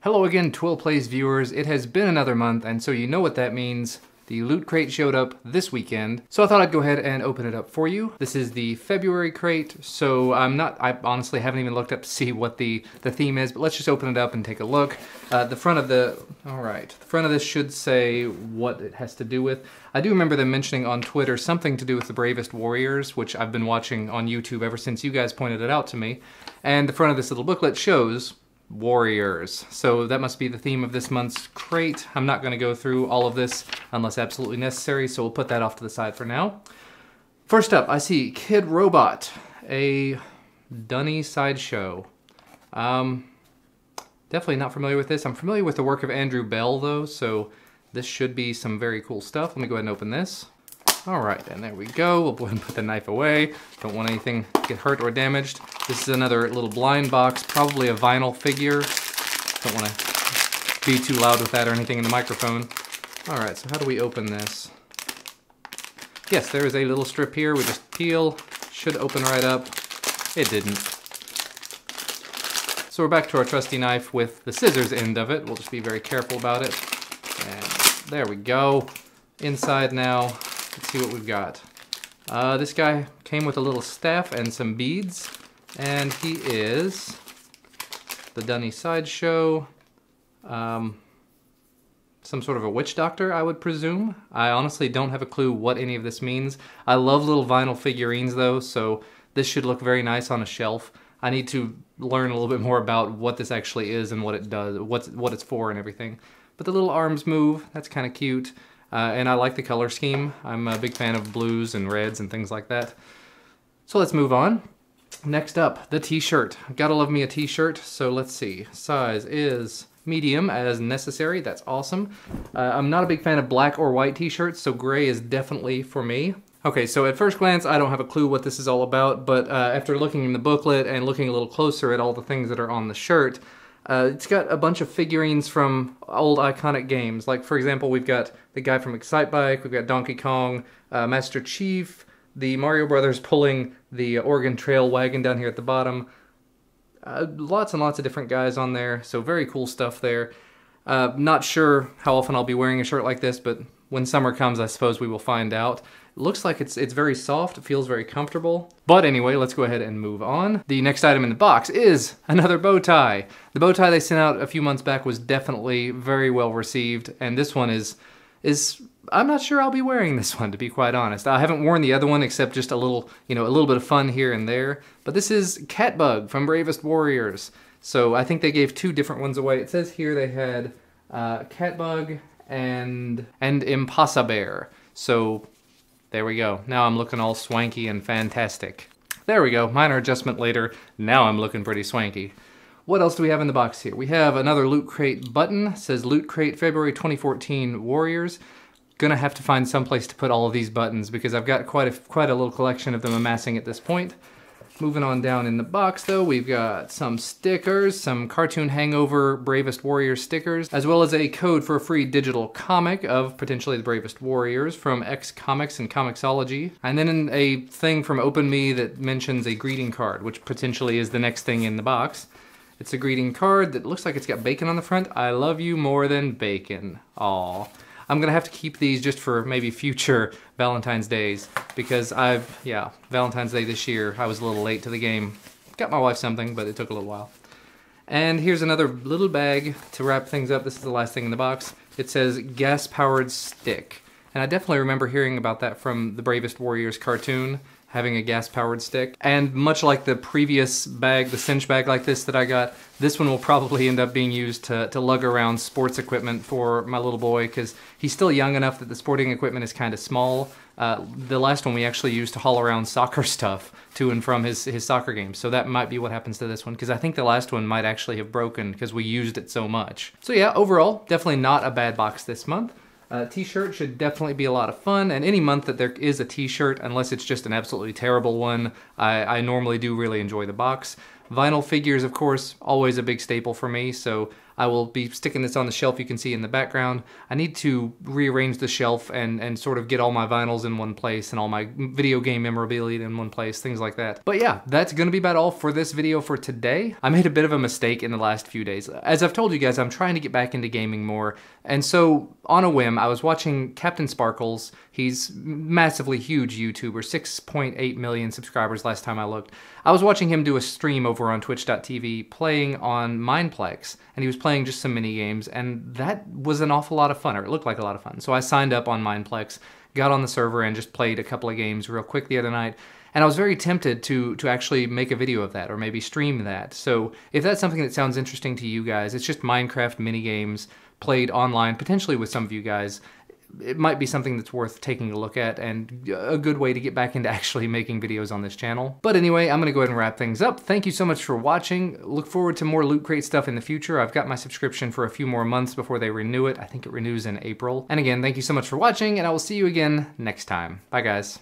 Hello again, Twill Plays viewers. It has been another month, and so you know what that means. The Loot Crate showed up this weekend, so I thought I'd go ahead and open it up for you. This is the February crate, so I honestly haven't even looked up to see what the theme is, but let's just open it up and take a look. The front of this should say what it has to do with. I do remember them mentioning on Twitter something to do with the Bravest Warriors, which I've been watching on YouTube ever since you guys pointed it out to me. And the front of this little booklet shows Warriors. So that must be the theme of this month's crate. I'm not going to go through all of this unless absolutely necessary, so we'll put that off to the side for now. First up, I see Kid Robot, a dunny sideshow. Definitely not familiar with this. I'm familiar with the work of Andrew Bell, though, so this should be some very cool stuff. Let me go ahead and open this. Alright, and there we go. We'll go ahead and put the knife away. Don't want anything to get hurt or damaged. This is another little blind box, probably a vinyl figure. Don't want to be too loud with that or anything in the microphone. Alright, so how do we open this? Yes, there is a little strip here. We just peel. Should open right up. It didn't. So we're back to our trusty knife with the scissors end of it. We'll just be very careful about it. And there we go. Inside now. Let's see what we've got. This guy came with a little staff and some beads, and he is the Dunny Sideshow, some sort of a witch doctor, I would presume. I honestly don't have a clue what any of this means. I love little vinyl figurines though, so this should look very nice on a shelf. I need to learn a little bit more about what this actually is and what it does, what it's for and everything. But the little arms move, that's kind of cute. And I like the color scheme. I'm a big fan of blues and reds and things like that. So let's move on. Next up, the t-shirt. Gotta love me a t-shirt, so let's see. Size is medium as necessary, that's awesome. I'm not a big fan of black or white t-shirts, so gray is definitely for me. Okay, so at first glance, I don't have a clue what this is all about, but after looking in the booklet and looking a little closer at all the things that are on the shirt, it's got a bunch of figurines from old iconic games. Like, for example, we've got the guy from Excitebike, we've got Donkey Kong, Master Chief, the Mario Brothers pulling the Oregon Trail wagon down here at the bottom. Lots and lots of different guys on there, so very cool stuff there. Not sure how often I'll be wearing a shirt like this, but when summer comes, I suppose we will find out. It looks like it's very soft, it feels very comfortable. But anyway, let's go ahead and move on. The next item in the box is another bow tie. The bow tie they sent out a few months back was definitely very well received, and this one is I'm not sure I'll be wearing this one, to be quite honest. I haven't worn the other one except just a little bit of fun here and there. But this is Catbug from Bravest Warriors. So I think they gave two different ones away. It says here they had Catbug and Impossibear. So there we go. Now I'm looking all swanky and fantastic. There we go. Minor adjustment later. Now I'm looking pretty swanky. What else do we have in the box here? We have another Loot Crate button. It says Loot Crate February 2014 Warriors. Gonna have to find some place to put all of these buttons because I've got quite a little collection of them amassing at this point. Moving on down in the box though, we've got some stickers, some Cartoon Hangover Bravest Warriors stickers, as well as a code for a free digital comic of potentially the Bravest Warriors from X Comics and Comixology. And then a thing from OpenMe that mentions a greeting card, which potentially is the next thing in the box. It's a greeting card that looks like it's got bacon on the front. I love you more than bacon. Aw. I'm gonna have to keep these just for maybe future Valentine's Days because Valentine's Day this year, I was a little late to the game. Got my wife something, but it took a little while. And here's another little bag to wrap things up. This is the last thing in the box. It says gas-powered stick. And I definitely remember hearing about that from the Bravest Warriors cartoon, having a gas-powered stick. And much like the previous bag, the cinch bag like this that I got, this one will probably end up being used to lug around sports equipment for my little boy, because he's still young enough that the sporting equipment is kind of small. The last one we actually used to haul around soccer stuff to and from his soccer games, so that might be what happens to this one, because I think the last one might actually have broken because we used it so much. So yeah, overall, definitely not a bad box this month. T-shirt should definitely be a lot of fun, and any month that there is a t-shirt, unless it's just an absolutely terrible one, I normally do really enjoy the box. Vinyl figures, of course, always a big staple for me, so I will be sticking this on the shelf you can see in the background. I need to rearrange the shelf and sort of get all my vinyls in one place and all my video game memorabilia in one place, things like that. But yeah, that's gonna be about all for this video for today. I made a bit of a mistake in the last few days. As I've told you guys, I'm trying to get back into gaming more, and so on a whim, I was watching Captain Sparkles. He's massively huge YouTuber, 6.8 million subscribers last time I looked. I was watching him do a stream over on twitch.tv playing on Mineplex, and he was playing just some mini games, and that was an awful lot of fun, or it looked like a lot of fun. So I signed up on Mineplex, got on the server, and just played a couple of games real quick the other night. And I was very tempted to actually make a video of that, or maybe stream that. So if that's something that sounds interesting to you guys, it's just Minecraft mini games played online, potentially with some of you guys. It might be something that's worth taking a look at and a good way to get back into actually making videos on this channel. But anyway, I'm gonna go ahead and wrap things up. Thank you so much for watching. Look forward to more Loot Crate stuff in the future. I've got my subscription for a few more months before they renew it. I think it renews in April. And again, thank you so much for watching, and I will see you again next time. Bye guys.